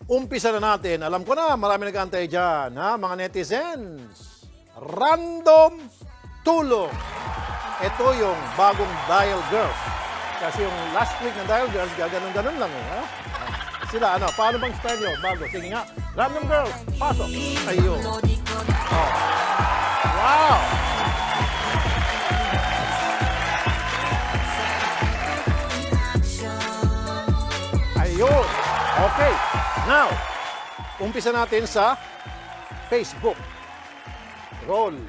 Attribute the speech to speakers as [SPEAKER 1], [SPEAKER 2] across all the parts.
[SPEAKER 1] Umpisa na natin. Alam ko na, marami nag-aantay dyan, ha, mga netizens. Random tulong. Ito yung bagong Dial Girls. Kasi yung last week ng Dial Girls, gaganon-ganon lang. Ha? Sila, ano, paano bang style nyo? Bago. Sige nga. Random Girls, pasok. Ayun. Oh. Wow! Ayun. Okay. Now, umpisa natin sa Facebook. Roll.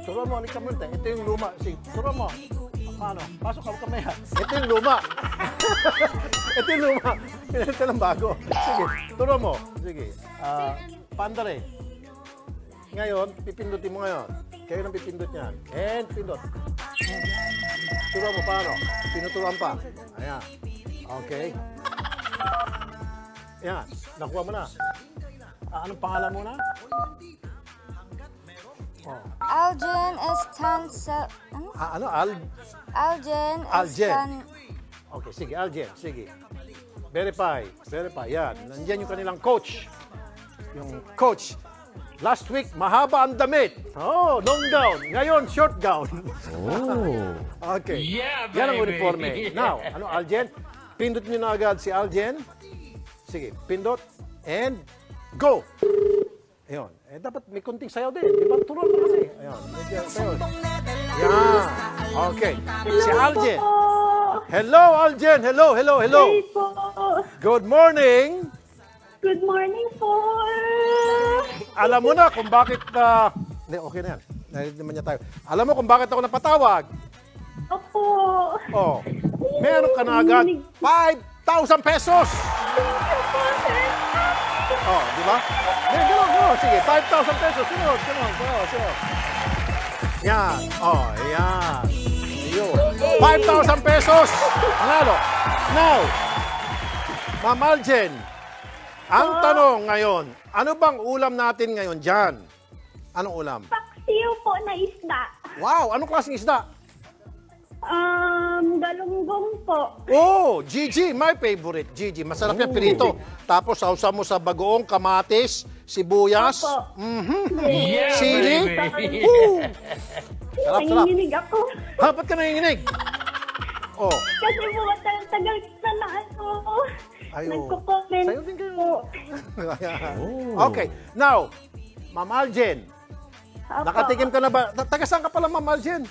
[SPEAKER 1] Turo mo, anik ka muna. Ito yung luma. Sige, turo mo. Paano? Pasok ka kamaya. Ito yung luma. Ito yung luma. Pinalitan ng bago. Sige, turo mo. Sige. Pandare. Ngayon, pipindutin mo ngayon. Kayo nang pipindot niyan. And pindot. Turo mo, paano? Pinuturuan pa. Ayan. Okay. Ayan. Nakuha mo na. Anong pangalan mo na? Oh.
[SPEAKER 2] Aljen Estancia.
[SPEAKER 1] Ano?
[SPEAKER 2] Aljen.
[SPEAKER 1] Okay, sige, Aljen. Sige. Verify. Verify. Yan. Nandiyan yung kanilang coach. Yung coach. Last week, mahaba ang damit. Oh, long gown. Ngayon, short gown. Oh. Okay. Yeah, baby. Yan ang uniforme. Now, ano, Aljen? Pindot nyo na agad si Aljen. Sige, pindot. And go. Ayun. Eh, dapat may kunting sayaw din. Di ba? Turuan mo kasi. Ayun. Medyo sayaw. Yan. Okay. Si Aljen. Hello, Aljen. Hello, hello, hello.
[SPEAKER 3] Hey po.
[SPEAKER 1] Good morning.
[SPEAKER 3] Good morning po.
[SPEAKER 1] Alam mo na kung bakit... Hindi, okay na yan. Narinig naman niya tayo. Alam mo kung bakit ako napatawag?
[SPEAKER 3] Opo.
[SPEAKER 1] Oh. Meron ka na agad 5,000 pesos. Oh, di ba? Gano'n. Sige, 5,000 pesos. Sunod. Yan. Oh, yan. Yun. 5,000 pesos. Panalo. Now, Ma'am Aljen, ang tanong ngayon, ano bang ulam natin ngayon dyan? Anong ulam?
[SPEAKER 3] Paksiw po na isda.
[SPEAKER 1] Wow, anong klaseng isda?
[SPEAKER 3] Galunggong po.
[SPEAKER 1] Oh, Gigi, my favorite. Gigi, masarap yan pirito. Tapos sausa mo sa bagoong kamatis, sibuyas,
[SPEAKER 3] Yeah,
[SPEAKER 1] sili. Sarap.
[SPEAKER 3] Nanginginig ako.
[SPEAKER 1] Ha, ba't ka nanginginig? Oh.
[SPEAKER 3] Kasi po tagal na ano. Nagko-comment
[SPEAKER 1] Sa'yo din kayo.
[SPEAKER 3] po.
[SPEAKER 1] Okay, now, Ma'am Aljen,
[SPEAKER 3] Opo.
[SPEAKER 1] nakatikim ka na ba? Taga saan ka pala, Ma'am Aljen?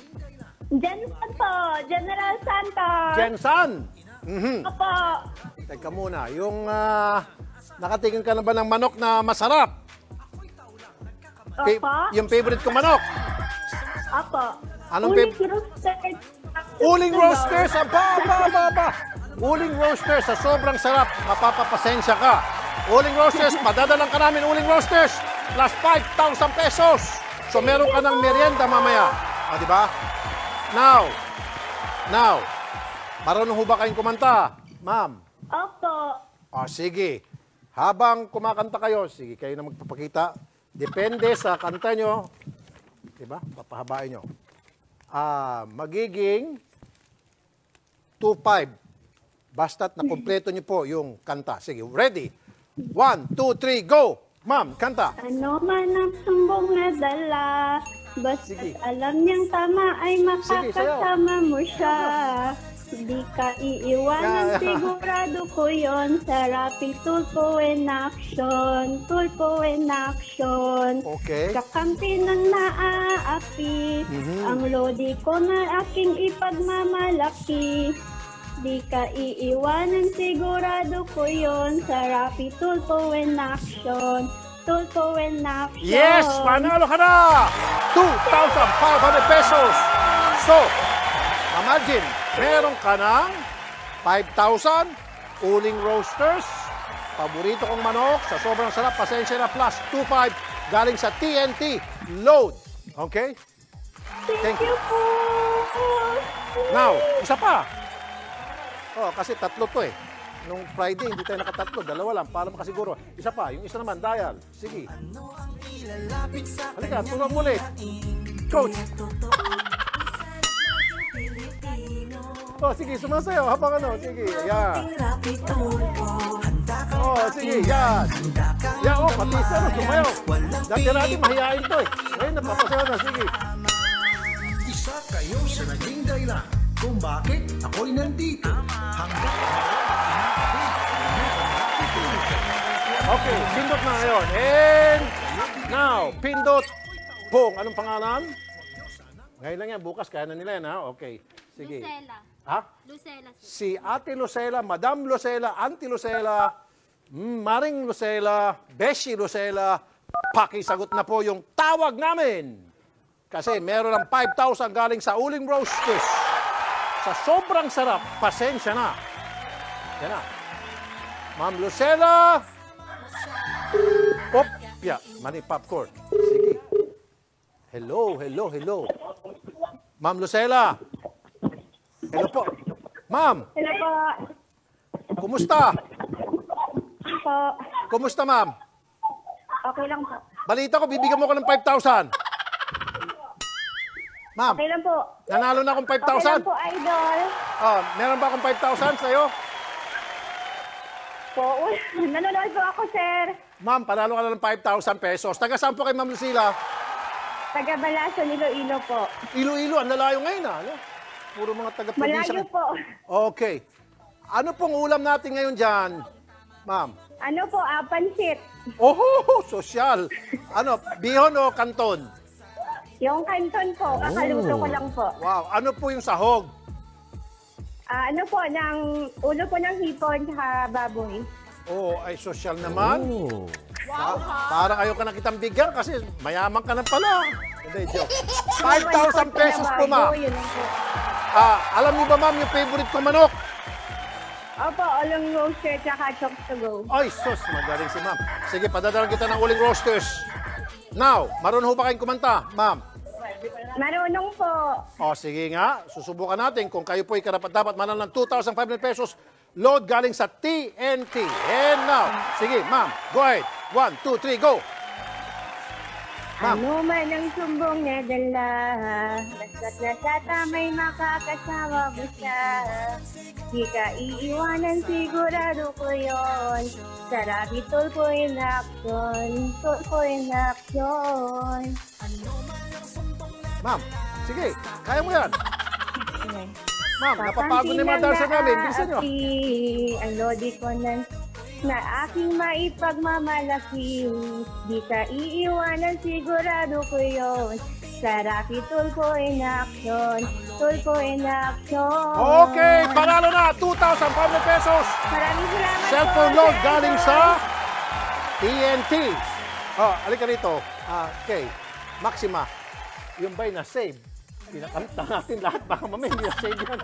[SPEAKER 3] Jensan po. General Santos.
[SPEAKER 1] Jensan.
[SPEAKER 3] Opo.
[SPEAKER 1] Teka muna, yung nakatikim ka na ba ng manok na masarap?
[SPEAKER 3] Opo.
[SPEAKER 1] Yung favorite ko manok?
[SPEAKER 3] Opo.
[SPEAKER 1] Anong
[SPEAKER 3] Uling roasted.
[SPEAKER 1] Uling roasters, aba. Uling roasters, sa sobrang sarap, mapapapasensya ka. Uling roasters, padadalang ka namin uling roasters, plus 5,000 pesos. So meron ka ng merienda mamaya. Di ba? Now, marunong ho ba kayong kumanta, ma'am?
[SPEAKER 3] Opo.
[SPEAKER 1] Sige. Habang kumakanta kayo, sige, kayo na magpapakita. Depende sa kanta nyo. Diba? Papahabain nyo. Magiging 2-5. Basta't na kompleto nyo po yung kanta. Sige, ready? 1, 2, 3, go! Ma'am, kanta.
[SPEAKER 3] Ano man ang sumbong na dala, basta
[SPEAKER 1] Sige.
[SPEAKER 3] alam niyang tama ay makakasama mo siya. Di ka iiwanan, sigurado ko yon sa rapid tulpo in action. Tulpo in action.
[SPEAKER 1] Okay.
[SPEAKER 3] Kakampi ng naaapi, ang lodi ko na aking ipagmamalaki. Di ka iiwanan, sigurado ko yon sa rapid tulpo in action. Tulpo in action.
[SPEAKER 1] Yes! Panalo ka na! 2,500 pesos! So, imagine, meron ka ng 5,000 uling roasters, paborito kong manok, sa sobrang sarap, pasensya na, plus 2,500 galing sa TNT Load. Okay?
[SPEAKER 3] Thank you po.
[SPEAKER 1] Now, isa pa. Kasi tatlo to eh. Nung Friday, hindi tayo nakatatlo. Dalawa lang. Para makasiguro. Isa pa. Yung isa naman, dial. Sige. Halika, tulong mo ulit. Coach. Sige, sumasayaw. Habang ano. Sige. Ayan. Oh, sige, yan. Yan, oh, pati sir, sumayaw. Dati mahihain to eh. Ngayon, napapasayaw na, sige.
[SPEAKER 4] Isa kayo sa naging dahilan kung bakit ako'y nandito hanggang
[SPEAKER 1] Okay, pindot na ngayon. And now, pindot. Pong, anong pangalan? Ngayon lang yan, bukas, kaya na nila yan, ha? Okay, sige.
[SPEAKER 5] Lucela.
[SPEAKER 1] Ha?
[SPEAKER 5] Lucela.
[SPEAKER 1] Si Ate Lucela, Madam Lucela, Auntie Lucela, Maring Lucela, Beshi Lucela, pakisagot na po yung tawag namin. Kasi meron ng 5,000 galing sa Uling Roasters. Sa sobrang sarap, pasensya na. Yan na. Ma'am Lucela. Op, yeah, mani popcorn. Sige. Hello. Ma'am Lucela. Hello po. Ma'am,
[SPEAKER 3] Hello po.
[SPEAKER 1] kumusta?
[SPEAKER 3] Po.
[SPEAKER 1] Kumusta, ma'am?
[SPEAKER 3] Okay lang po.
[SPEAKER 1] Balita ko, bibigyan mo ko ng 5,000. Ma'am,
[SPEAKER 3] Okay lang po.
[SPEAKER 1] nanalo na akong
[SPEAKER 3] Okay lang
[SPEAKER 1] 5,000.
[SPEAKER 3] po, idol.
[SPEAKER 1] Oh, meron ba akong 5,000 sa'yo?
[SPEAKER 3] Po, nanonood po ako, sir.
[SPEAKER 1] Ma'am, panalo ka na ng 5,000 pesos. Taga saan po kay Ma'am Lucila?
[SPEAKER 3] Taga Balaso, Iloilo po.
[SPEAKER 1] Iloilo, ang lalayo ngayon, ha? Ano? Puro mga taga-probinsya.
[SPEAKER 3] Malayo po.
[SPEAKER 1] Okay. Ano pong ulam natin ngayon dyan, ma'am?
[SPEAKER 3] Ano po, pansit.
[SPEAKER 1] Oh, sosyal. Ano, bihon o kanton?
[SPEAKER 3] Yung kanton po, kakaluto ko lang po.
[SPEAKER 1] Wow, ano po yung sahog?
[SPEAKER 3] Ano po, ulo po ng hipon sa baboy.
[SPEAKER 1] Oh, ay sosyal naman. Parang ayaw ka na kitang bigyan kasi mayaman ka na pala. Hindi, joke. 5,000 pesos po, ma'am.
[SPEAKER 3] Yun lang po.
[SPEAKER 1] Alam niyo ba, ma'am, yung favorite kong manok?
[SPEAKER 3] Opo, Olong Roaster tsaka Chokes to Go.
[SPEAKER 1] Ay, sus, magaling si ma'am. Sige, padadalan kita ng Uling Roasters. Now, marunong ho ba kayong kumanta, ma'am?
[SPEAKER 3] Marunong po.
[SPEAKER 1] O, sige nga, susubukan natin kung kayo po'y karapat-dapat manal ng 2,500 pesos load galing sa TNT. And now, sige, ma'am, go ahead. 1, 2, 3, go! Ma'am.
[SPEAKER 3] Ano man ang sumbong na dala, basta't nasa tamay makakasama mo siya. Di ka iiwanan, sigurado ko yon. Sarap tulpo in action, tulpo in action.
[SPEAKER 1] Ma'am, sige, kaya mo yan. Ma'am, napapagod na yung mga dancer namin. Bilisan nyo.
[SPEAKER 3] Ang lodi ko na aking maipagmamalaki. Di ka iiwanan, sigurado ko yon. Sarap tulpo in action, tulpo in action.
[SPEAKER 1] Okay, panalo na, 2,500 pesos.
[SPEAKER 3] Maraming salamat
[SPEAKER 1] Cellphone
[SPEAKER 3] po,
[SPEAKER 1] load
[SPEAKER 3] Sir
[SPEAKER 1] galing
[SPEAKER 3] Idol.
[SPEAKER 1] sa TNT. Oh, alika rito. Okay, Maxima, yung ba'y na-save? Pinakanta natin lahat, baka mamaya hindi na-save yan.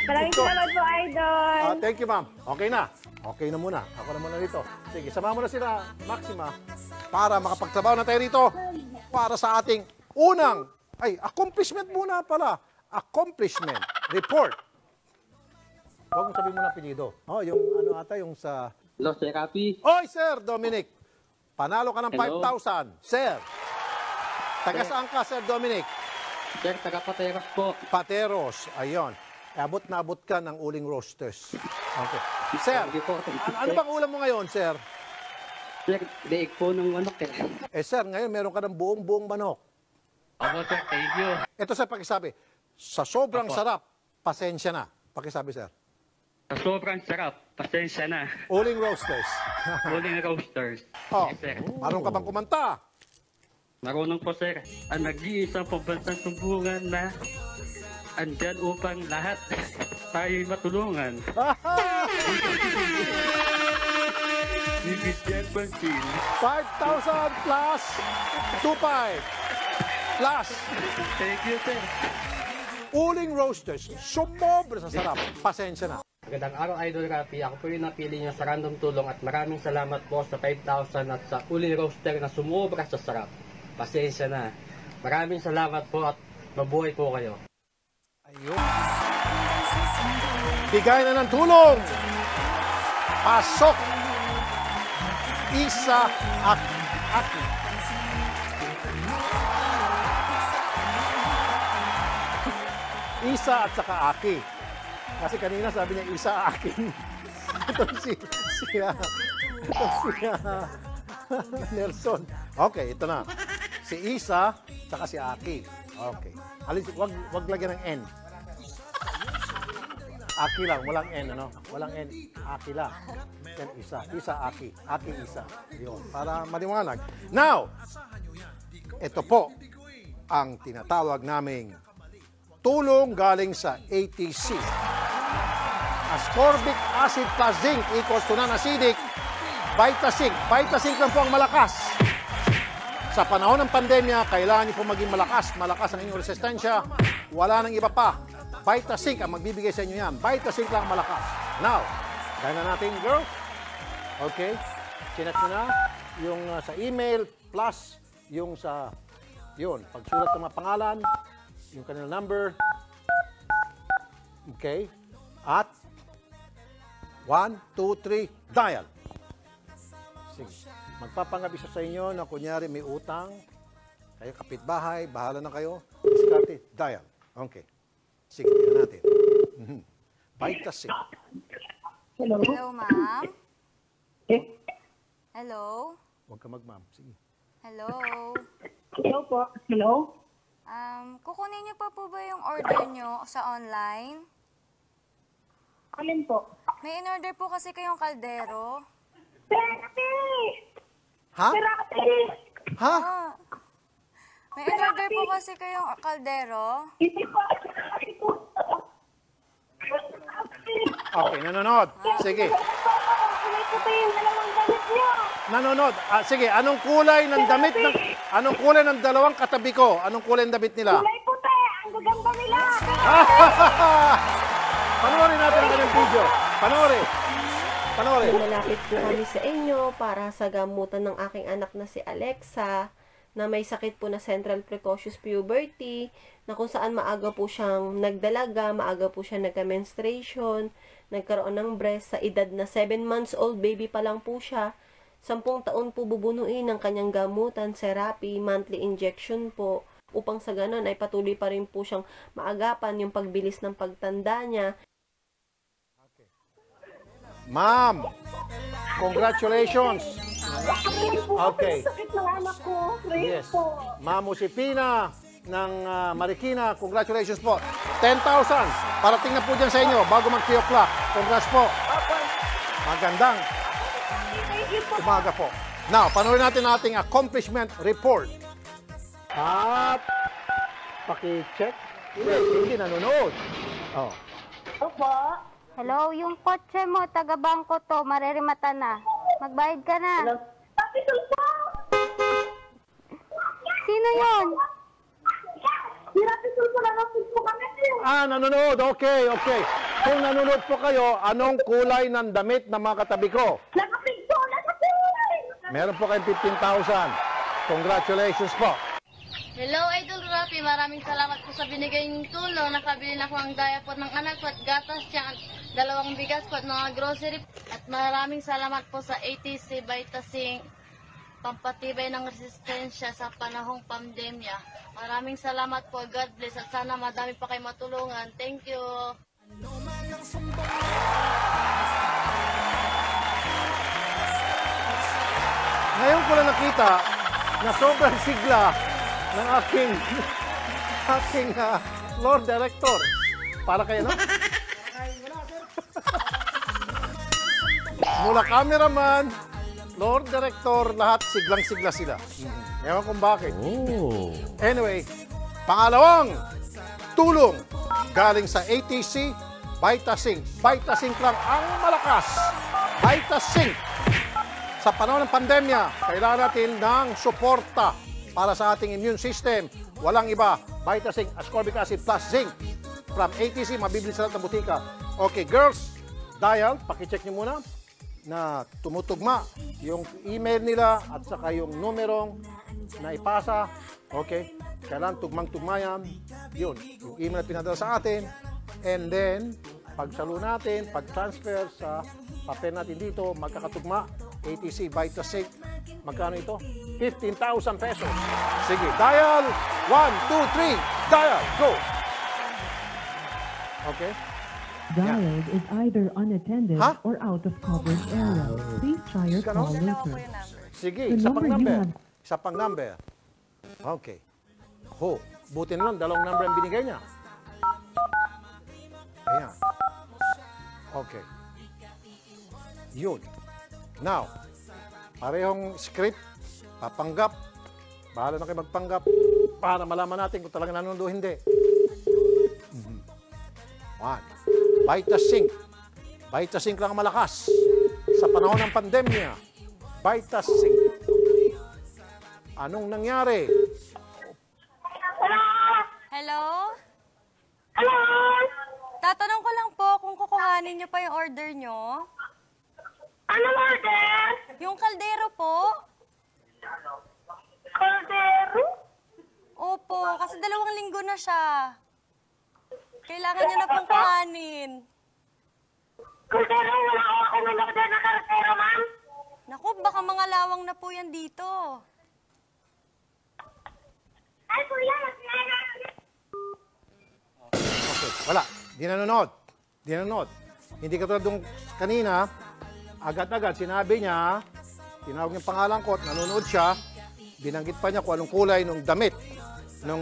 [SPEAKER 3] Maraming salamat po, Idol.
[SPEAKER 1] Thank you, ma'am. Okay na. Okay na muna. Ako na muna rito. Sige, samahan mo na sila, Maxima, para makapagtrabaho na tayo rito para sa ating unang, accomplishment muna pala. Accomplishment report. Huwag mong sabihin mo na apelyido. Oh, yung ano ata, yung sa...
[SPEAKER 6] Hello, Sir Rapi.
[SPEAKER 1] Oy, Sir Dominic! Panalo ka ng
[SPEAKER 6] Hello.
[SPEAKER 1] 5,000. Sir, taga
[SPEAKER 6] Sir.
[SPEAKER 1] saan ka, Sir Dominic?
[SPEAKER 6] Sir, taga Pateros po.
[SPEAKER 1] Pateros. Ayun. Abot na abot ka ng Uling Roasters. Okay. Sir,
[SPEAKER 6] Thank you po. Thank you,
[SPEAKER 1] ano
[SPEAKER 6] sir.
[SPEAKER 1] bang ulam mo ngayon, Sir?
[SPEAKER 6] Sir, daig po ng manok eh.
[SPEAKER 1] Sir, ngayon meron ka ng buong manok.
[SPEAKER 6] Opo, sir. Thank you.
[SPEAKER 1] Ito, Sir, pakisabi. Sa sobrang
[SPEAKER 6] Apo.
[SPEAKER 1] sarap, pasensya na. Pakisabi, Sir.
[SPEAKER 6] Sa sobrang sarap, pasensya na.
[SPEAKER 1] Uling Roasters.
[SPEAKER 6] Uling Roasters.
[SPEAKER 1] Oh,
[SPEAKER 6] Yes, sir.
[SPEAKER 1] marunong ka bang kumanta?
[SPEAKER 6] Marunong po, sir. Ang nag-iisang pambansang sumbungan na andyan upang lahat tayo'y matulungan. Bibigyan pansin.
[SPEAKER 1] 5,000 plus 2,500 plus
[SPEAKER 6] Thank you, sir.
[SPEAKER 1] Uling Roasters. Sumobra sa sarap. Pasensya na.
[SPEAKER 6] Magandang araw, Idol Rapi. Ako po yung napili niyo sa random tulong at maraming salamat po sa 5,000 at sa Uling Roaster na sumobra sa sarap. Pasensya na. Maraming salamat po at mabuhay po kayo.
[SPEAKER 1] Ayun. Bigay na ng tulong. Pasok. Isa at Aki. Isa at saka Aki. Kasi kanina sabi niya isa akin. Ito si si Nelson. Okay, ito na. Si Isa, saka si Aki. Okay. Wag lagyan ng N. Aki lang, walang N, ano? Walang N. Aki lang. Then Isa. Isa, Aki. Aki, Isa. Yun, para maliwanag. Now, ito po ang tinatawag naming tulong galing sa ATC. Ascorbic acid plus zinc equals to non-acidic Vitazinc. Vitazinc lang po ang malakas. Sa panahon ng pandemya, kailangan niyo po maging malakas. Malakas ang inyong resistensya. Wala nang iba pa. Vitazinc ang magbibigay sa inyo yan. Vitazinc lang malakas. Now, gaya na natin, girl. Okay. Chinat nyo na yung sa email plus yung sa, yun, pagsulat ng mga pangalan, yung kanilang number. Okay. At 1, 2, 3, dial. Sige. Magpapangabi siya sa inyo na kunyari may utang, kayo kapitbahay, bahala na kayo, diskarte, dial. Okay. Sige, tingnan natin. Vitazinc.
[SPEAKER 3] Hello?
[SPEAKER 2] Hello, ma'am. Hello?
[SPEAKER 1] Huwag ka mag-ma'am. Sige.
[SPEAKER 2] Hello?
[SPEAKER 3] Hello po. Hello?
[SPEAKER 2] Kukunin niyo pa po ba yung order niyo sa online?
[SPEAKER 3] Alin po?
[SPEAKER 2] May in-order po kasi kayong kaldero.
[SPEAKER 3] Perate!
[SPEAKER 1] Ha?
[SPEAKER 3] Perate!
[SPEAKER 1] Ha?
[SPEAKER 2] Ah. May in-order po kasi kayong kaldero.
[SPEAKER 3] Hindi po.
[SPEAKER 1] Okay, nanonood. Sige.
[SPEAKER 3] Kulay puti yung dalawang damit niyo.
[SPEAKER 1] Nanonood. Sige, anong kulay ng damit ng anong kulay ng dalawang katabi ko? Anong kulay ng damit nila?
[SPEAKER 3] Kulay puti. Ang gaganda nila.
[SPEAKER 1] Panoorin natin ang kanyang video. Panoorin. Panoorin.
[SPEAKER 5] Lumalapit po kami sa inyo para sa gamutan ng aking anak na si Alexa na may sakit po na central precocious puberty na kung saan maaga po siyang nagdalaga, maaga po siya nagka-menstruation, nagkaroon ng breast sa edad na 7 months old, baby pa lang po siya. 10 taon po bubunuin ang kanyang gamutan, therapy, monthly injection po upang sa ganon ay patuloy pa rin po siyang maagapan yung pagbilis ng pagtanda niya.
[SPEAKER 1] Ma'am, congratulations. Okay.
[SPEAKER 3] Sakit ng anak ko. Praise
[SPEAKER 1] Yes.
[SPEAKER 3] po.
[SPEAKER 1] Ma'am Josefina ng Marikina, congratulations po. 10,000. Parating na po dyan sa inyo bago mag 3 o'clock. Congrats po. Magandang
[SPEAKER 3] Thank you po.
[SPEAKER 1] umaga po. Now, panoorin natin ang ating accomplishment report. At paki-check. Hindi nanonood. Oh.
[SPEAKER 3] Opo.
[SPEAKER 7] Hello, yung kotse mo, taga-bangko to, marerimata na. Magbayad ka na.
[SPEAKER 3] Papi Tulpo!
[SPEAKER 7] Sino yun?
[SPEAKER 3] Si Papi Tulpo na po kami.
[SPEAKER 1] Nanonood. Okay, okay. Kung nanonood po kayo, anong kulay ng damit ng mga katabi ko?
[SPEAKER 3] Nakapig po! Nakapig!
[SPEAKER 1] Meron po kayong 15,000. Congratulations po.
[SPEAKER 8] Hello, Idol Rafi. Maraming salamat po sa binigay niyong tulong. Nakabili na ko ang diaper ng anak ko at gatas siya at 2 bigas po at mga grocery. At maraming salamat po sa ATC Vitazinc, pampatibay ng resistensya sa panahong pandemya. Maraming salamat po. God bless at sana madami pa kayo matulungan. Thank you.
[SPEAKER 1] Ngayon ko lang nakita na sobrang sigla ng aking Lord Director. Para kayo, no? Mula cameraman, Lord Director, lahat siglang-sigla sila. Ewan kung bakit. Anyway, pangalawang tulong galing sa ATC, Vitazinc. Vitazinc lang ang malakas. Vitazinc. Sa panahon ng pandemya, kailangan natin ng suporta para sa ating immune system. Walang iba, Vitazinc, ascorbic acid plus zinc. From ATC, mabibili sa lahat ng butika. Okay, girls, dial, pakicheck nyo muna na tumutugma yung email nila at saka yung numerong na ipasa. Okay, kailangan tugmang-tugma yan. Yun, yung email na pinadala sa atin. And then, pagsalo natin, pag-transfer sa papel natin dito, magkakatugma. ATC Vitazinc. Magkano ito? 15,000 pesos. Sige, dial. 1, 2, 3. Dial. Go. Okay.
[SPEAKER 9] dialed is either unattended
[SPEAKER 1] Huh?
[SPEAKER 9] or out of coverage area. Please try your call
[SPEAKER 2] Dalawa po
[SPEAKER 9] later.
[SPEAKER 2] yung number.
[SPEAKER 1] Sige,
[SPEAKER 9] The
[SPEAKER 1] isa pang
[SPEAKER 9] number you
[SPEAKER 1] number.
[SPEAKER 9] have-
[SPEAKER 1] Isa pang number. Okay. Ho, buti na lang, dalawang number ang binigay niya. Ayan. Okay. Yun. Now, parehong script, papanggap. Bahala na kayo magpanggap para malaman natin kung talaga nanonood o hindi. One. Vitasync. Vitasync lang ang malakas. Sa panahon ng pandemya, Vitasync. Anong nangyari?
[SPEAKER 2] Hello? Tatanong ko lang po kung kukuhanin niyo pa yung order niyo.
[SPEAKER 3] Anong order?
[SPEAKER 2] Yung kaldero po.
[SPEAKER 3] Caldero?
[SPEAKER 2] Opo, kasi 2 linggo na siya. Kailangan niya na pong kuhanin.
[SPEAKER 3] Caldero, wala akong order na caldero, ma'am.
[SPEAKER 2] Naku, baka mga lawang na po yan dito.
[SPEAKER 3] Ay, kuya,
[SPEAKER 1] Okay, wala. Di nanonood. Di nanonood. Hindi katulad nung kanina, agad-agad sinabi niya, tinawag niya pangalan ko at nanonood siya, binanggit pa niya kung anong kulay ng damit ng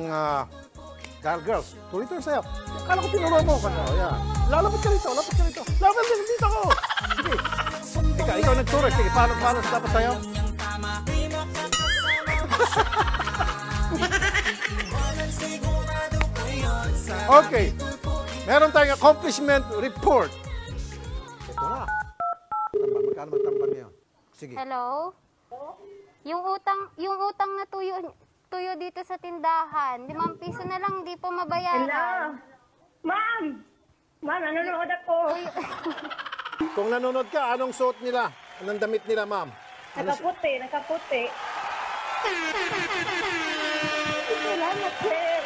[SPEAKER 1] girls. Tuloy-tuloy sayo. Akala ko tinuruan mo ka na. Ayan. Lalapit ka rito, lapit ka rito. Lapit ka dito ako. Sige. Ikaw nagturo. Sige, paano dapat sayo? Okay. Meron tayong accomplishment report. Ito na. Magkano magtambal niya? Sige.
[SPEAKER 7] Hello? Yung utang na tuyo dito sa tindahan. 5 piso na lang, di po mabayaran.
[SPEAKER 3] Hello? Ma'am! Ma'am, nanonood ako.
[SPEAKER 1] Kung nanonood ka, anong suot nila? Anong damit nila, ma'am?
[SPEAKER 3] Nakaputi. Salamat, sir.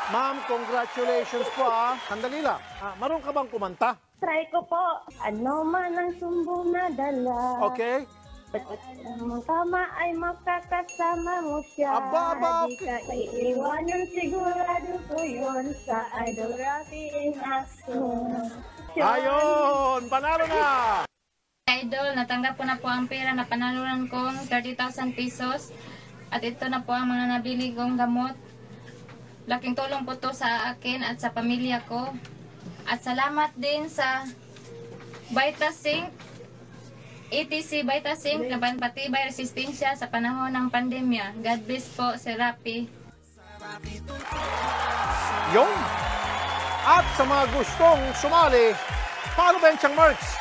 [SPEAKER 1] Ma'am, congratulations po Sandali lang. Marunong ka bang kumanta?
[SPEAKER 3] Try ko po. Ano man ang sumbong na dala.
[SPEAKER 1] Okay?
[SPEAKER 3] Ang tama ay makakasama mo siya.
[SPEAKER 1] Aba,
[SPEAKER 3] Di ka iiwanan, sigurado ko yun sa Idol Rafi in action.
[SPEAKER 1] Ayun! Panalo na!
[SPEAKER 10] Idol, natanggap ko na po ang pera na panalunan kong 30,000 pesos. At ito na po ang mga nabili kong gamot. Laking tulong po to sa akin at sa pamilya ko. At salamat din sa Vitasync, ETC Vitasync na panpatibay resistensya sa panahon ng pandemya. God bless po, Sir Rafi.
[SPEAKER 1] Yung. At sa mga gustong sumali, paano ba yung Marks?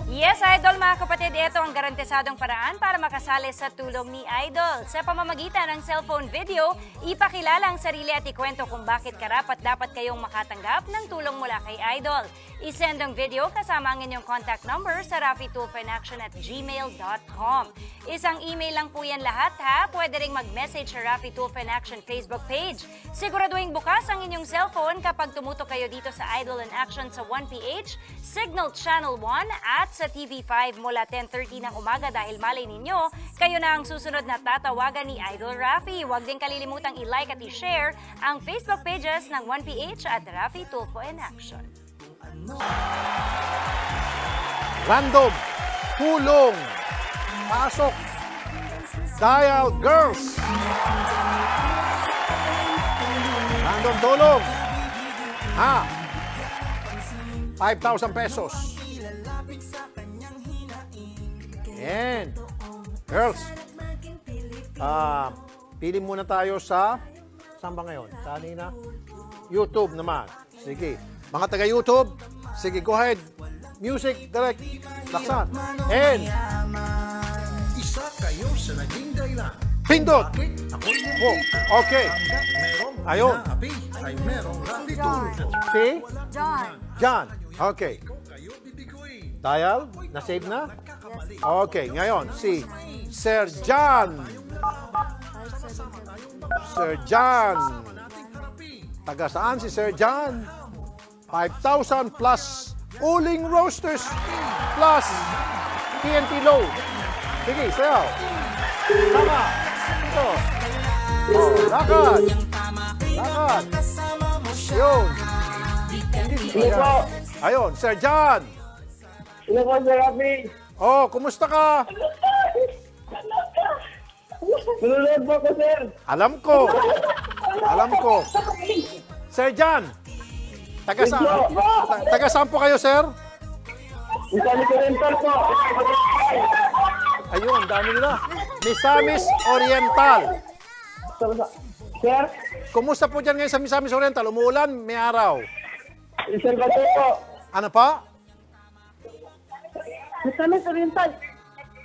[SPEAKER 11] Yes, Idol, mga kapatid, ito ang garantisadong paraan para makasali sa tulong ni Idol. Sa pamamagitan ng cellphone video, ipakilala ang sarili at ikwento kung bakit karapat-dapat kayong makatanggap ng tulong mula kay Idol. I-send ang video kasama ang inyong contact number sa rafitulfoinaction@gmail.com. Isang email lang po yan lahat, ha? Pwede ring mag-message sa Rafi Tulfo in Action Facebook page. Siguraduhin bukas ang inyong cellphone kapag tumutok kayo dito sa Idol in Action sa 1PH, Signal Channel 1 at sa TV5 mula 10:30 ng umaga dahil malay ninyo, kayo na ang susunod na tatawagan ni Idol Rafi. Huwag din kalilimutang i-like at i-share ang Facebook pages ng 1PH at Rafi Tulfo in Action.
[SPEAKER 1] Random. Tulong. Pasok. Dial girls. Random tulong. 5,000 pesos. Yan. Girls. Pili muna tayo sa... Saan ba ngayon? Saan na? YouTube naman. Sige. Mga taga-YouTube, sige, go ahead. Music, direct. Laksan. And...
[SPEAKER 4] Isa kayo sa naging dahilan.
[SPEAKER 1] Pindot! Okay. Ayun.
[SPEAKER 4] Ay merong Rafi Tulfo.
[SPEAKER 1] Si?
[SPEAKER 2] John.
[SPEAKER 1] John. Okay. Dial? Na-save na? Okay. Ngayon, si Sir John. Sir John. Taga saan si Sir John? 5,000 plus Uling Roasters plus TNT Low. Sige, sayaw. Tama. Ito. Lakad. Lakad. Yun. Ayan. Ayun, Sir John.
[SPEAKER 12] Sino po, Sir Rafi?
[SPEAKER 1] Oh, kumusta ka?
[SPEAKER 12] Nanonood po ko, sir.
[SPEAKER 1] Alam ko. Alam ko. Sir John, taga saan po kayo, sir?
[SPEAKER 12] Misamis Oriental po.
[SPEAKER 1] Ayun, dami nila. Misamis Oriental.
[SPEAKER 12] Sir?
[SPEAKER 1] Kumusta po dyan ngayon sa Misamis Oriental? Umuulan, may araw.
[SPEAKER 12] Sir, bato po.
[SPEAKER 1] Ano pa?
[SPEAKER 12] Misamis Oriental.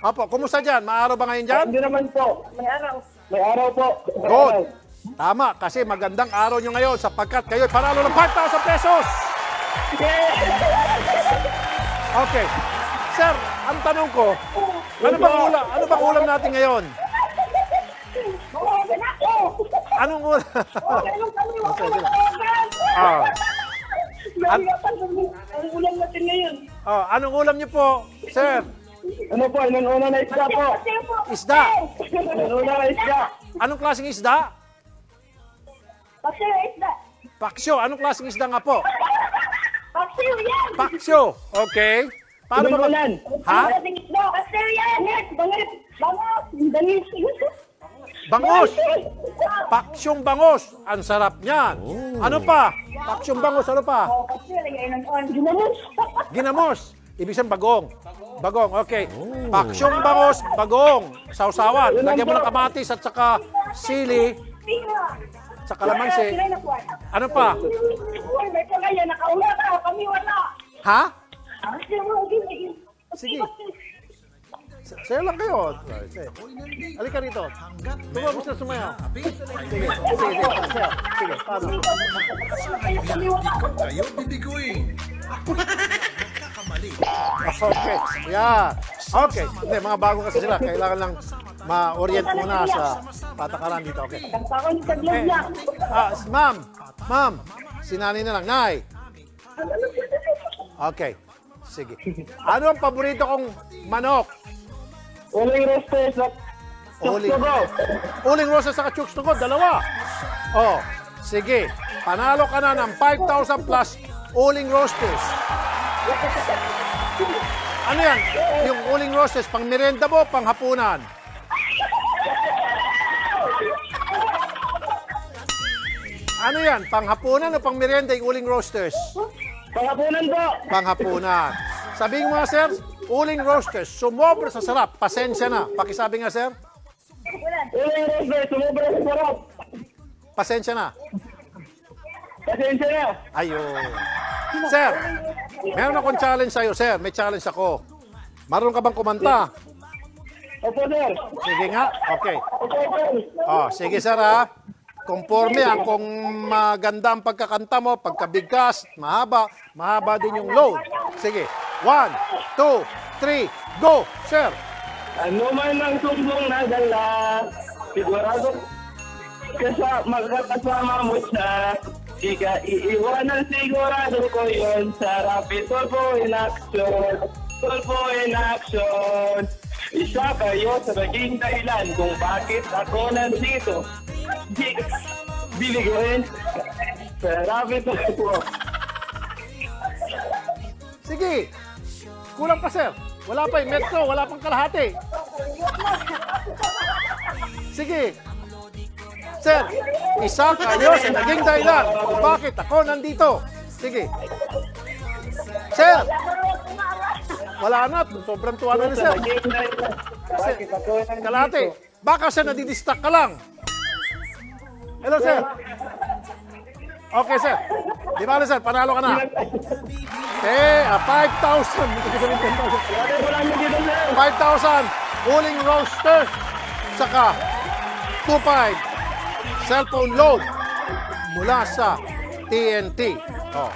[SPEAKER 1] Opo, kumusta dyan? Maaraw ba ngayon dyan?
[SPEAKER 12] Hindi naman po. May araw. May araw po.
[SPEAKER 1] Good. Tama, kasi magandang araw nyo ngayon sapagkat kayo'y panalo ng 5,000 pesos. Okay. Sir, ang tanong ko, ano bang ulam natin ngayon? Anong ulam?
[SPEAKER 12] Ang ulam natin ngayon.
[SPEAKER 1] Anong ulam niyo po, sir?
[SPEAKER 12] Ano po? Inuna na isda po.
[SPEAKER 1] Isda?
[SPEAKER 12] Inuna na isda.
[SPEAKER 1] Anong klaseng isda?
[SPEAKER 12] Paksyo isda.
[SPEAKER 1] Paksyo. Anong klaseng isda nga po?
[SPEAKER 12] Paksyo yan.
[SPEAKER 1] Paksyo. Okay. Paano ba? Ha?
[SPEAKER 12] Paksyo yan. Bangos. Bangos.
[SPEAKER 1] Bangus. Paksyong bangus. Ang sarap niyan. Ano pa? Paksyong bangus. Ano pa?
[SPEAKER 12] Ginamos.
[SPEAKER 1] Ginamos. Ibig sabihin bagong. Bagong, okay. Paksyong bangus, bagong. Sausawan. Lagyan mo ng kamatis at saka sili. Sa kalamansi. Ano pa? Ha? Sige. Sayo lang kayo. Halika rito. Tumabos na sumayaw. Sige. Sige. Paano?
[SPEAKER 4] Kayo bibiguin.
[SPEAKER 1] Okay. Yeah. Okay. Hindi, mga bago kasi sila. Kailangan lang ma-orient muna sa patakaran dito. Okay. Ma'am. Sinanay na lang. Nay. Okay. Sige. Ano ang paborito kong manok?
[SPEAKER 12] Uling roasted sa
[SPEAKER 1] Uling roasted sa chooks to go. Dalawa. Oh. Sige. Panalo ka na ng 5,000 plus uling roasters. Ano yan? Yung uling roasters, pang merienda mo, pang hapunan? Ano yan? Pang hapunan o pang merienda yung uling roasters?
[SPEAKER 12] Panghapunan po.
[SPEAKER 1] Panghapunan. Sabihin mo nga, sir, uling roasters, sumobra sa sarap. Pasensya na. Pakisabi nga, sir.
[SPEAKER 12] Uling roasters, sumobra sa sarap.
[SPEAKER 1] Pasensya na.
[SPEAKER 12] Pasensya na.
[SPEAKER 1] Ayun. Sir, meron akong challenge sa'yo, sir. May challenge ako. Marunong ka bang kumanta?
[SPEAKER 12] Opo, sir.
[SPEAKER 1] Sige nga. Okay. Sige, sir, ha. Conforme kung maganda ang pagkakanta mo, pagkabigkas, mahaba din yung load. Sige. 1, 2, 3, go, sir.
[SPEAKER 12] Ano man ang sumbong na dala, sigurado magkakasama mo siya. Di ka iiwanan, sigurado ko yun. Sa Rapid Tulfo in action. Tulfo in action. Isa kayo sa naging dahilan kung bakit ako nandito. Biligoyin sa Rapid Tulfo.
[SPEAKER 1] Sige. Kulang pa, sir. Wala pa yung metro, wala pang kalahati. Sige. Sir, isa kayo sa naging dahilan kung bakit ako nandito. Sige. Sir, wala na. Sobrang tuwa na sir. Kalahati. Baka sir, nadidistract ka lang. Hello, sir. Okay, sir. Di ba, sir? Panalo ka na. Okay, 5,000. 5,000. Uling roasters. Saka 2,500. Cellphone load mula sa TNT. Oh.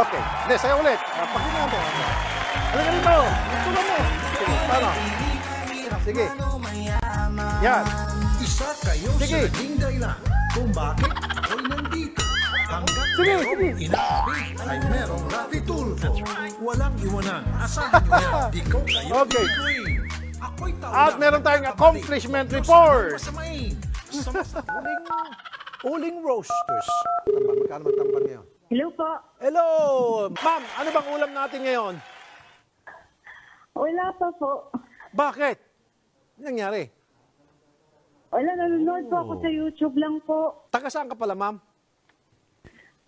[SPEAKER 1] Okay. Hindi, sa'yo ulit. Pakinggan mo. Halika rito. Tulungan mo. Sige, paano? Sige. Yan.
[SPEAKER 4] Isa kayo sa naging dahilan kung bakit ako'y nandito. Hanggang inabi ay merong Rafi Tulfo. Walang iwanan. Asahan nyo yan. Di ko kayo bibiguin.
[SPEAKER 1] At meron tayong accomplishment report. Uling roasters. Magkano magtamban ngayon?
[SPEAKER 3] Hello po.
[SPEAKER 1] Hello! Ma'am, ano bang ulam natin ngayon?
[SPEAKER 3] Wala pa po.
[SPEAKER 1] Bakit? Ano nangyari?
[SPEAKER 3] Wala, nanonood po ako sa YouTube lang po.
[SPEAKER 1] Taga saan ka pala, ma'am?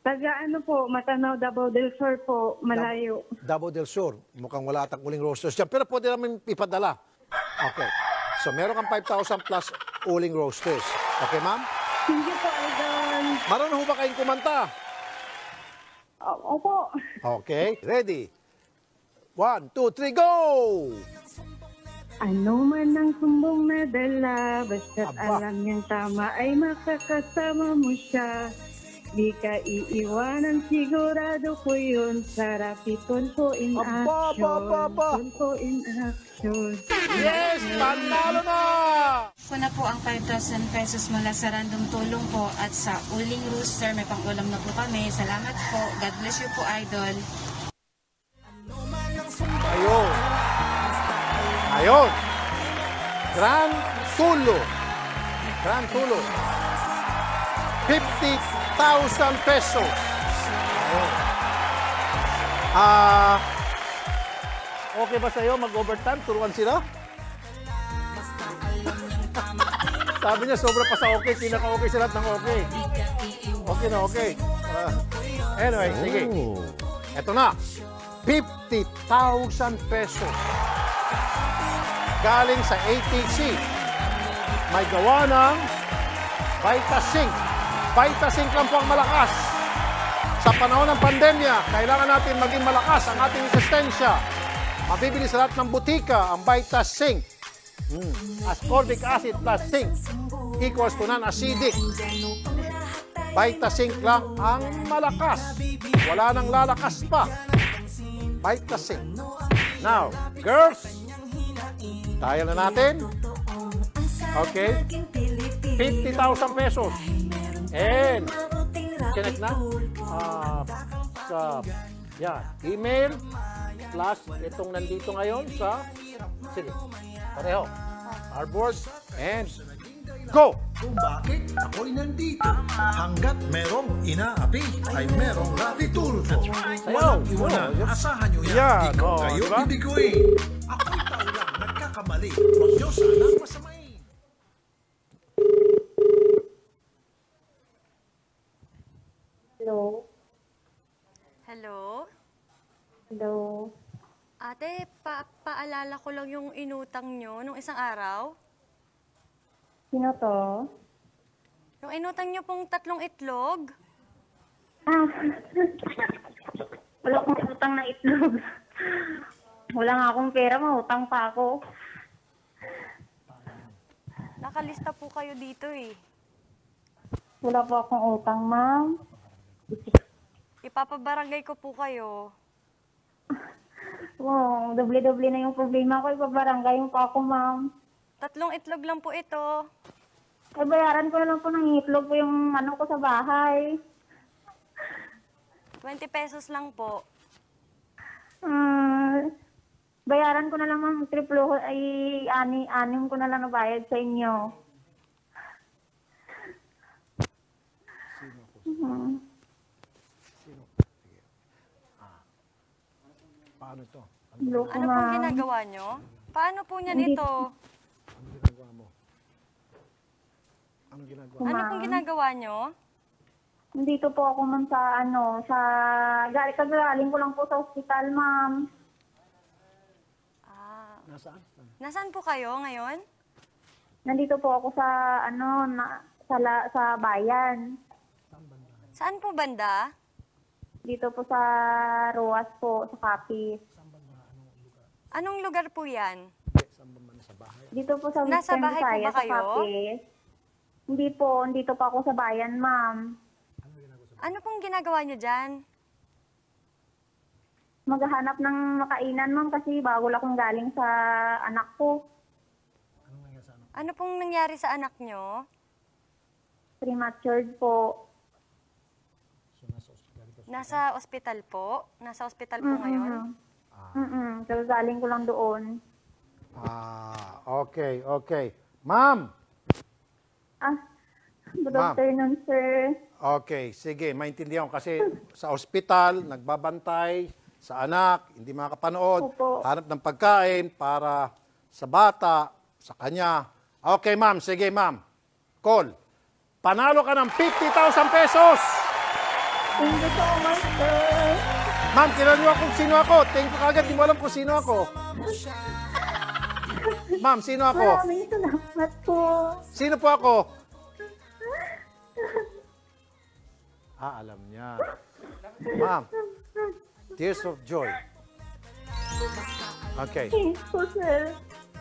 [SPEAKER 3] Taga ano po, Matanaw, Davao del Sur po, malayo.
[SPEAKER 1] Davao del Sur. Mukhang wala atang uling roasters dyan. Pero pwede namin ipadala. Okay. So, meron kang 5,000 plus uling roasters. Okay, ma'am?
[SPEAKER 3] Sige po, Idol.
[SPEAKER 1] Marunong ho ba kayong kumanta?
[SPEAKER 3] Opo.
[SPEAKER 1] Okay. Ready? 1, 2, 3, go!
[SPEAKER 3] Ano man ang sumbong na dala, basta't
[SPEAKER 1] Aba.
[SPEAKER 3] alam niyang tama ay makakasama mo siya. Di ka iiwanan, sigurado ko yun. Sarap itulpo in
[SPEAKER 1] Aba,
[SPEAKER 3] action.
[SPEAKER 1] aba, aba.
[SPEAKER 3] Tulpo in action.
[SPEAKER 1] Yes! Panalo na!
[SPEAKER 10] Ko na po ang 5,000 pesos mula sa random tulong po at sa Uling Rooster. May pang-ulam na po kami. Salamat po. God bless you po, Idol.
[SPEAKER 1] Ayun. Ayun. Grand Tulo. Grand Tulo. 50,000 pesos. Ayun. Okay ba sa'yo mag-overtime? Turuan sila? Sabi niya, sobra pa sa okay. Pinaka-okay sila ng okay. Okay na, okay. Anyway, sige. Eto na. 50,000 pesos. Galing sa ATC. May gawa ng Vitasync. Vitasync lang po ang malakas. Sa panahon ng pandemya, kailangan natin maging malakas ang ating resistensya. Mabibili sa lahat ng butika ang Vitasync. Ascorbic acid plus zinc equals to non-acidic. Vitasync lang ang malakas. Wala nang lalakas pa. Vitasync. Now, girls, tayo na natin. Okay. 50,000 pesos. And, connect na. Email plus itong nandito ngayon sa, sige, pareho. Our board and go!
[SPEAKER 4] Kung bakit ako'y nandito, hanggat merong inaapi ay merong Rafi Tulfo. Walang iwanan, asahan nyo yan, di ko kayo
[SPEAKER 1] diba?
[SPEAKER 4] bibiguin. Ako'y tao lang nagkakamali, huwag nyo sanang masamain.
[SPEAKER 3] Hello.
[SPEAKER 2] Hello?
[SPEAKER 3] Hello.
[SPEAKER 2] Ate, paalala ko lang yung inutang nyo nung isang araw.
[SPEAKER 3] Sino to?
[SPEAKER 2] Yung inutang nyo pong 3 itlog.
[SPEAKER 3] Wala akong utang na itlog. Wala nga akong pera, mautang pa ako.
[SPEAKER 2] Nakalista po kayo dito eh.
[SPEAKER 3] Wala po akong utang, ma'am.
[SPEAKER 2] Ipapabarangay ko po kayo.
[SPEAKER 3] Wow, doble-doble na yung problema ko. Ipabarangay mo pa ako, ma'am.
[SPEAKER 2] 3 itlog lang po ito.
[SPEAKER 3] Ay, bayaran ko na lang po ng itlog po yung ano ko sa bahay.
[SPEAKER 2] 20 pesos lang po.
[SPEAKER 3] Bayaran ko na lang, ma'am. Triplo, ay anim ko na lang nabayad sa inyo.
[SPEAKER 1] Paano to?
[SPEAKER 3] Loko,
[SPEAKER 2] Ano pong ginagawa nyo? Paano po niyan ito?
[SPEAKER 1] Anong ginagawa?
[SPEAKER 2] Ano pong ginagawa nyo?
[SPEAKER 3] Nandito po ako, ma'am, kagaling ko lang po sa ospital, ma'am.
[SPEAKER 1] Nasaan?
[SPEAKER 2] Nasaan po kayo ngayon?
[SPEAKER 3] Nandito po ako sa, sa bayan.
[SPEAKER 2] Saan po banda?
[SPEAKER 3] Dito po sa Ruas po, sa Capiz.
[SPEAKER 2] Anong lugar po yan?
[SPEAKER 3] Dito po sa
[SPEAKER 2] Nasa
[SPEAKER 3] Western
[SPEAKER 2] bahay po
[SPEAKER 3] Visayas,
[SPEAKER 2] ba
[SPEAKER 3] sa
[SPEAKER 2] kayo?
[SPEAKER 3] Capiz. Hindi po, dito pa ako sa bayan, ma'am.
[SPEAKER 2] Ano pong ginagawa nyo dyan?
[SPEAKER 3] Maghahanap ng makainan, ma'am, kasi bago lang akong galing sa anak ko.
[SPEAKER 2] Ano pong nangyari sa anak nyo?
[SPEAKER 3] Prematured po.
[SPEAKER 2] Nasa ospital po? Nasa ospital po ngayon?
[SPEAKER 3] Galing ko lang doon.
[SPEAKER 1] Okay. Ma'am!
[SPEAKER 3] Good
[SPEAKER 1] Ma'am.
[SPEAKER 3] afternoon, sir.
[SPEAKER 1] Okay, sige, maintindihan ko kasi sa ospital, nagbabantay sa anak, hindi makapanood,
[SPEAKER 3] Opo.
[SPEAKER 1] hanap ng pagkain para sa bata, sa kanya. Okay, ma'am, sige, ma'am. Call. Panalo ka ng 50,000 pesos!
[SPEAKER 3] Thank you so much, sir.
[SPEAKER 1] Ma'am, kilala niyo kung sino ako. Thank you kagad, di mo alam kung sino ako. Ma'am, sino ako?
[SPEAKER 3] Maraming salamat po.
[SPEAKER 1] Sino po ako? Alam niya. Ma'am, tears of joy. Okay.
[SPEAKER 3] Thanks po, sir.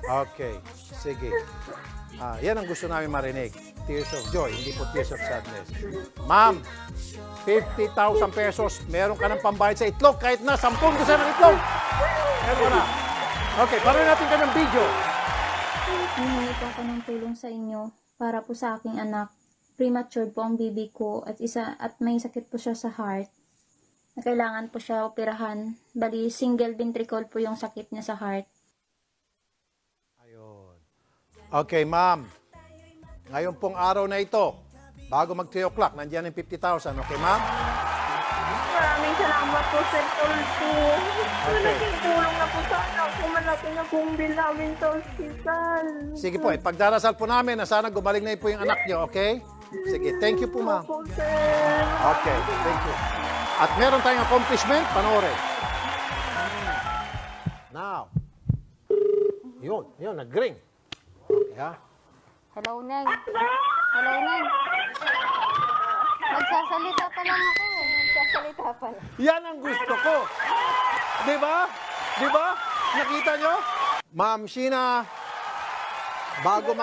[SPEAKER 1] Okay. Sige. Yan ang gusto namin marinig. Tears of joy, hindi po tears of sadness. Ma'am, 50,000 pesos. Meron ka ng pambayad sa itlog. Kahit na 10 dosen ng itlog. Meron ka na. Okay, pareho natin ka ng video.
[SPEAKER 13] Humingi po ako ng tulong sa inyo para po sa aking anak. Premature po ang baby ko at may sakit po siya sa heart. Na kailangan po siya operahan. Bali, single ventricle po yung sakit niya sa heart.
[SPEAKER 1] Okay, ma'am. Ngayon pong araw na ito, bago mag 3 o'clock, nandiyan yung 50,000. Okay, ma'am?
[SPEAKER 3] Maraming salamat po, Sir Tolpo. Malaking tulong na po sa anak ko. Malaki na pong bill namin sa ospital.
[SPEAKER 1] Sige po, pagdarasal po namin na sana gumaling na po yung anak niyo, okay? Sige, thank you po, ma'am.
[SPEAKER 3] Opo, sir.
[SPEAKER 1] Okay, thank you. At meron tayong accomplishment, panoorin. Now. Yun, nag-ring. Okay, ha?
[SPEAKER 7] Hello, Neng. Hello, Neng. Magsasalita pa lang ako eh. Magsasalita pa lang.
[SPEAKER 1] Yan ang gusto ko. Di ba? Di ba? Nakita nyo? Ma'am Sheena, bago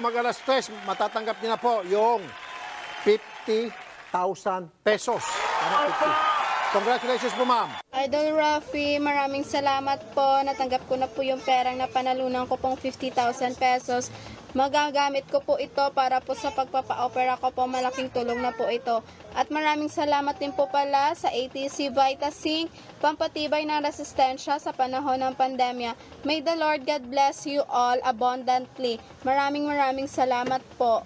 [SPEAKER 1] mag alas 3, matatanggap niyo na po yung 50,000 pesos. Ano, 50? Congratulations po, ma'am.
[SPEAKER 14] Idol Rafi, maraming salamat po. Natanggap ko na po yung perang na panalunan ko pong 50,000 pesos. Magagamit ko po ito para po sa pagpapa-opera ko po. Malaking tulong na po ito. At maraming salamat din po pala sa ATC Vitasync, pampatibay ng resistensya sa panahon ng pandemya. May the Lord God bless you all abundantly. Maraming salamat po.